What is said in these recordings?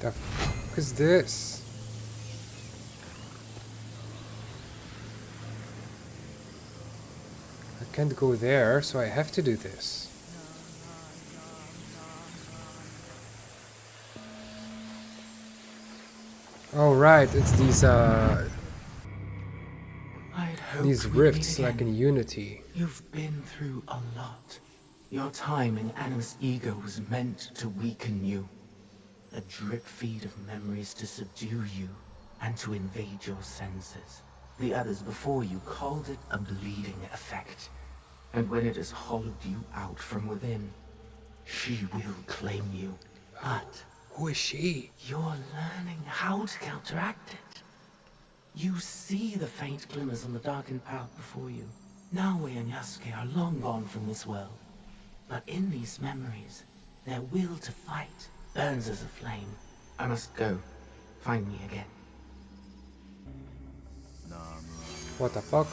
The fuck is this? I can't go there, so I have to do this. Oh right, it's these rifts like in Unity. You've been through a lot. Your time in Animus ego was meant to weaken you. A drip feed of memories to subdue you and to invade your senses. The others before you called it a bleeding effect. And when it has hollowed you out from within, she will claim you. But Who is she? you're learning how to counteract it. You see the faint glimmers on the darkened path before you. Naue and Yasuke are long gone from this world. But in these memories, their will to fight burns as a flame. I must go. Find me again. What the fuck?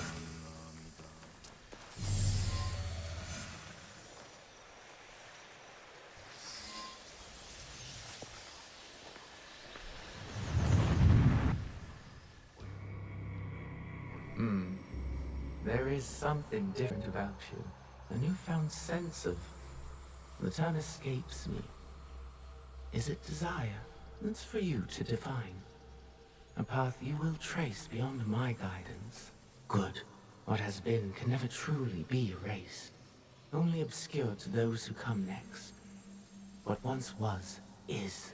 There is something different about you. A newfound sense of... The term escapes me. Is it desire? That's for you to define. A path you will trace beyond my guidance. Good. What has been can never truly be erased. Only obscured to those who come next. What once was, is.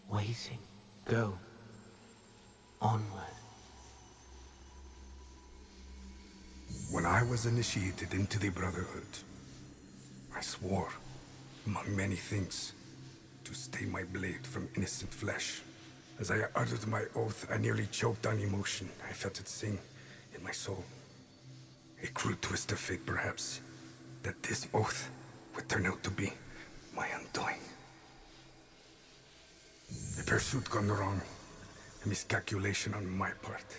Waiting. Go. Onward. When I was initiated into the Brotherhood, I swore, among many things, to stay my blade from innocent flesh. As I uttered my oath, I nearly choked on emotion. I felt it sing in my soul. A crude twist of fate, perhaps, that this oath would turn out to be my undoing. A pursuit gone wrong, a miscalculation on my part.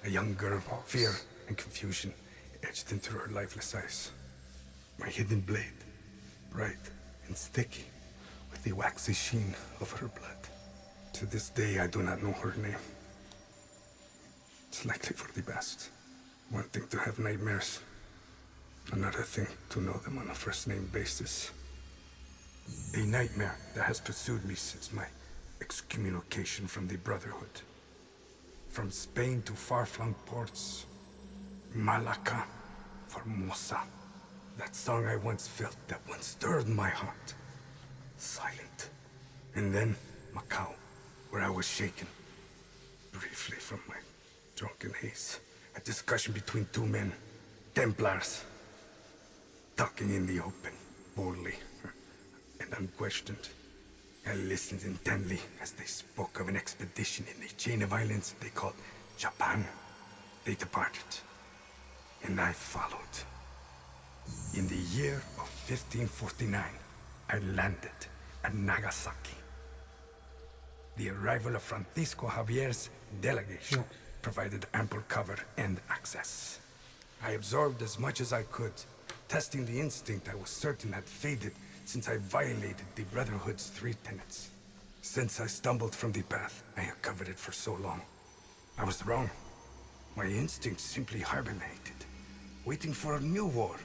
A young girl, fear and confusion etched into her lifeless eyes. My hidden blade, bright and sticky, with the waxy sheen of her blood. To this day, I do not know her name. It's likely for the best. One thing to have nightmares, another thing to know them on a first-name basis. A nightmare that has pursued me since my excommunication from the Brotherhood. From Spain to far-flung ports, Malacca, Formosa. That song I once felt, that once stirred my heart. Silent. And then Macau, where I was shaken. Briefly from my drunken haze. A discussion between two men, Templars. Talking in the open, boldly, and unquestioned. I listened intently as they spoke of an expedition in a chain of islands they called Japan. They departed, and I followed. In the year of 1549, I landed at Nagasaki. The arrival of Francisco Javier's delegation provided ample cover and access. I absorbed as much as I could, testing the instinct I was certain had faded since I violated the Brotherhood's 3 tenets. Since I stumbled from the path, I had covered it for so long. I was wrong. My instinct simply hibernated, waiting for a new war.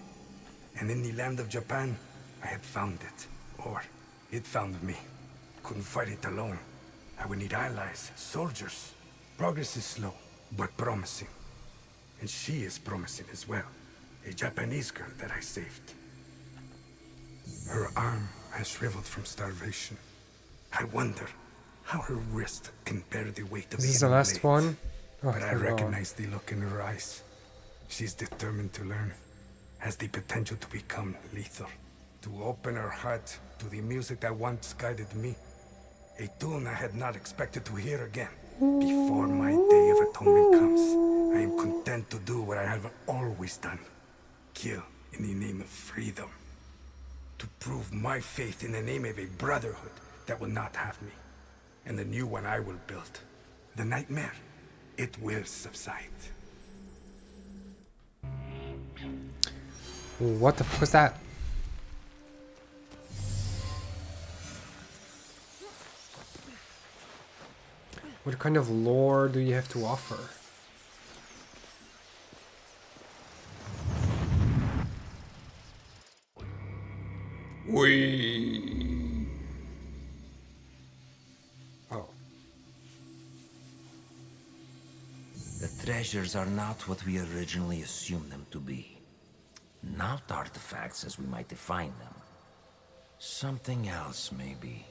And in the land of Japan, I had found it. Or, it found me. Couldn't fight it alone. I would need allies, soldiers. Progress is slow, but promising. And she is promising as well. A Japanese girl that I saved. Her arm has shriveled from starvation. I wonder how her wrist can bear the weight of This is the last one? Oh, but I recognize the look in her eyes. She's determined to learn. Has the potential to become lethal. To open her heart to the music that once guided me. A tune I had not expected to hear again. Before my day of atonement comes, I am content to do what I have always done. Kill in the name of freedom. To prove my faith in the name of a brotherhood that will not have me. And the new one I will build. The nightmare, it will subside. What the fuck was that? What kind of lore do you have to offer? Wee. Oh. The treasures are not what we originally assumed them to be. Not artifacts as we might define them. Something else, maybe.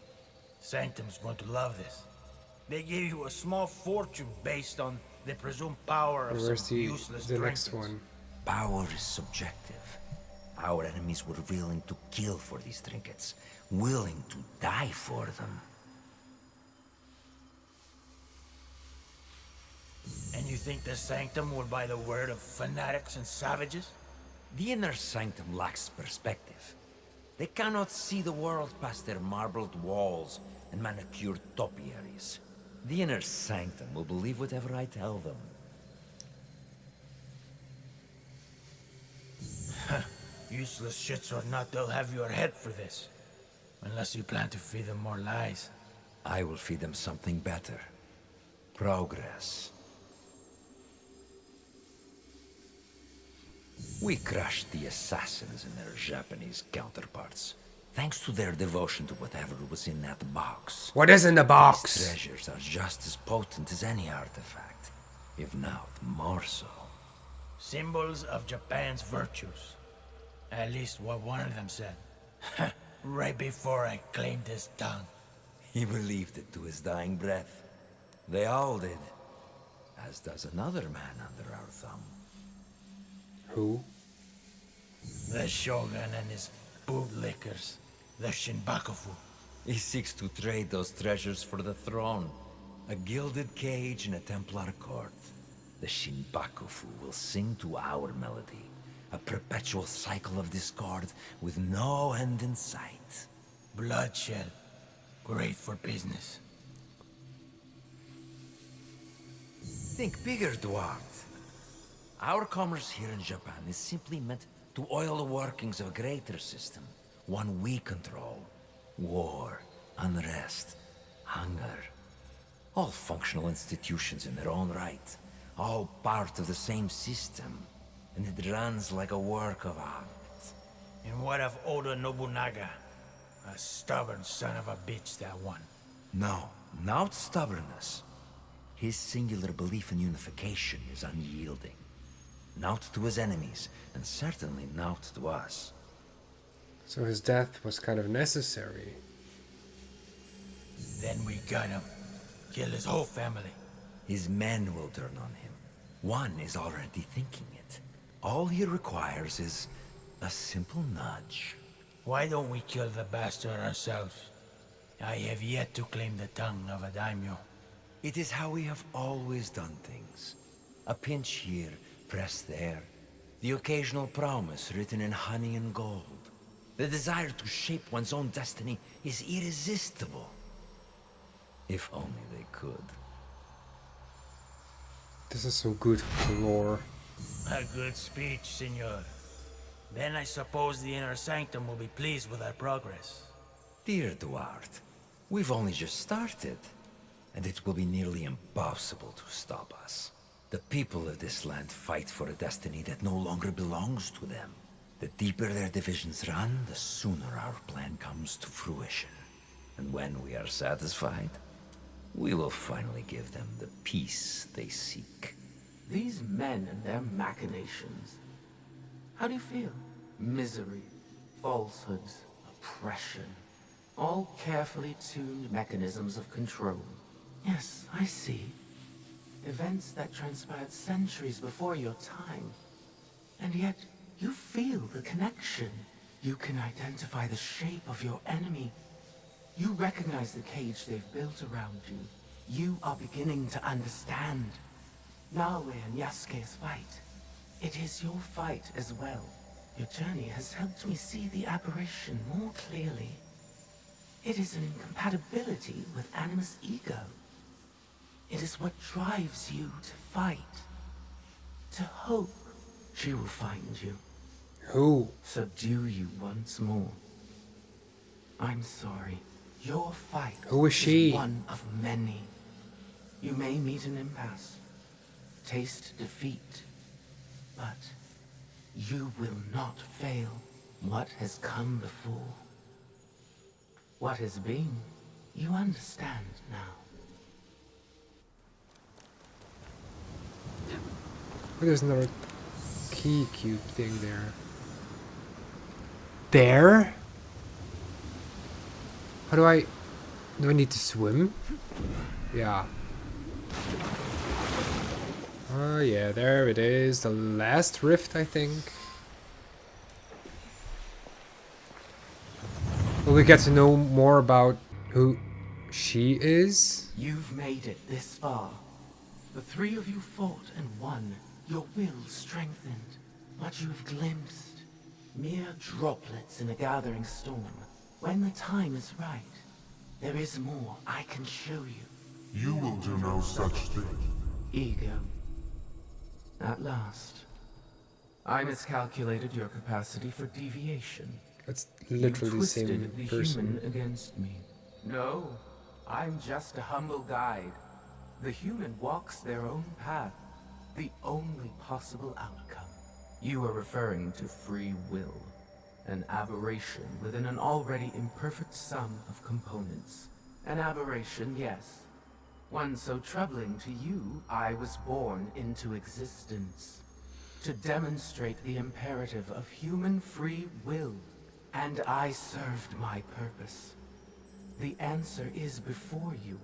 Sanctum's going to love this. They gave you a small fortune based on the presumed power of Where's some useless the next trinkets. one? Power is subjective. Our enemies were willing to kill for these trinkets, willing to die for them. And you think the Sanctum will buy the word of fanatics and savages? The inner sanctum lacks perspective. They cannot see the world past their marbled walls and manicured topiaries. The inner sanctum will believe whatever I tell them. Useless shits or not, they'll have your head for this. Unless you plan to feed them more lies. I will feed them something better. Progress. We crushed the assassins and their Japanese counterparts, thanks to their devotion to whatever was in that box. What is in the These box? treasures are just as potent as any artifact, if not more so. Symbols of Japan's virtues. At least what one of them said. Right before I claimed his tongue. He believed it to his dying breath. They all did, as does another man under our thumb. Who? The Shogun and his bootlickers. The Shinbakufu. He seeks to trade those treasures for the throne. A gilded cage in a Templar court. The Shinbakufu will sing to our melody. A perpetual cycle of discord with no end in sight. Bloodshed. Great for business. Think bigger, Duarte. Our commerce here in Japan is simply meant to oil the workings of a greater system. One we control. War, unrest, hunger. All functional institutions in their own right. All part of the same system. And it runs like a work of art. And what of Oda Nobunaga? A stubborn son of a bitch, that one. No, not stubbornness. His singular belief in unification is unyielding. Not to his enemies, and certainly not to us. So his death was kind of necessary. Then we got him. Kill his whole family. His men will turn on him. One is already thinking it. All he requires is a simple nudge. Why don't we kill the bastard ourselves? I have yet to claim the tongue of a daimyo. It is how we have always done things. A pinch here, press there. The occasional promise written in honey and gold. The desire to shape one's own destiny is irresistible. If only they could. This is so good lore. A good speech, senor. Then I suppose the inner sanctum will be pleased with our progress. Dear Duarte, we've only just started. And it will be nearly impossible to stop us. The people of this land fight for a destiny that no longer belongs to them. The deeper their divisions run, the sooner our plan comes to fruition. And when we are satisfied, we will finally give them the peace they seek. These men and their machinations. How do you feel? Misery, falsehoods, oppression. All carefully tuned mechanisms of control. Yes, I see. Events that transpired centuries before your time. And yet, you feel the connection. You can identify the shape of your enemy. You recognize the cage they've built around you. You are beginning to understand. Naoe and Yasuke's fight. It is your fight as well. Your journey has helped me see the aberration more clearly. It is an incompatibility with Animus' ego. It is what drives you to fight. To hope she will find you. Who? Subdue you once more. I'm sorry. Your fight Who is she? one of many. You may meet an impasse, taste defeat, but you will not fail. What has come before, what has been, you understand now. Oh, there's another key cube thing there. There? How do I need to swim? Yeah. Oh yeah, there it is. The last rift, I think. Will we get to know more about who she is? You've made it this far. The three of you fought and won. Your will strengthened. But you've glimpsed mere droplets in a gathering storm. When the time is right, there is more I can show you. You will do no such thing. Ego. At last. I miscalculated your capacity for deviation. It's literally You the same twisted the person. human against me. No, I'm just a humble guide. The human walks their own path, the only possible outcome. You are referring to free will, an aberration within an already imperfect sum of components. An aberration, yes. One so troubling to you, I was born into existence. To demonstrate the imperative of human free will. And I served my purpose. The answer is before you.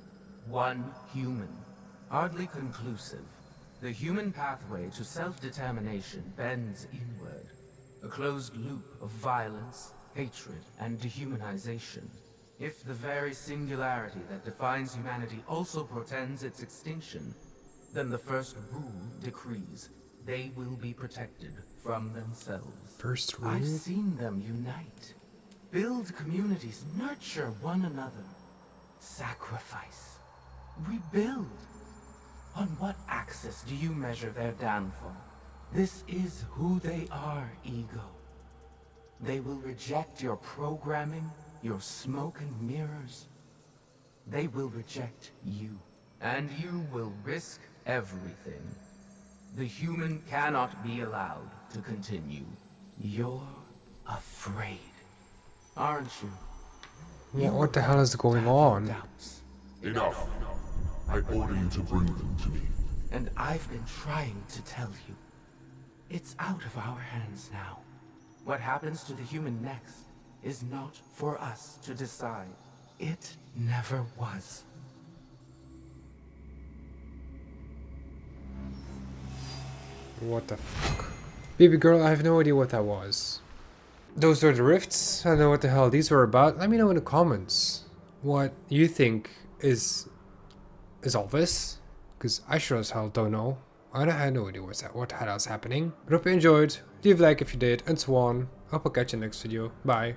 One human. Hardly conclusive. The human pathway to self-determination bends inward. A closed loop of violence, hatred, and dehumanization. If the very singularity that defines humanity also portends its extinction, then the first rule decrees they will be protected from themselves. First rule? I've seen them unite, build communities, nurture one another, sacrifice, rebuild. On what axis do you measure their downfall? This is who they are, Ego. They will reject your programming, your smoke and mirrors. They will reject you, and you will risk everything. The human cannot be allowed to continue. You're afraid, aren't you? What the hell is going on? Doubts. Enough. I order you to bring them to me. And I've been trying to tell you. It's out of our hands now. What happens to the human next is not for us to decide. It never was. What the fuck? Baby girl, I have no idea what that was. Those are the rifts. I don't know what the hell these were about. Let me know in the comments what you think is all this. Because I sure as hell don't know. I had no idea what the hell is happening. But hope you enjoyed. Leave a like if you did and so on. Hope I'll catch you next video. Bye.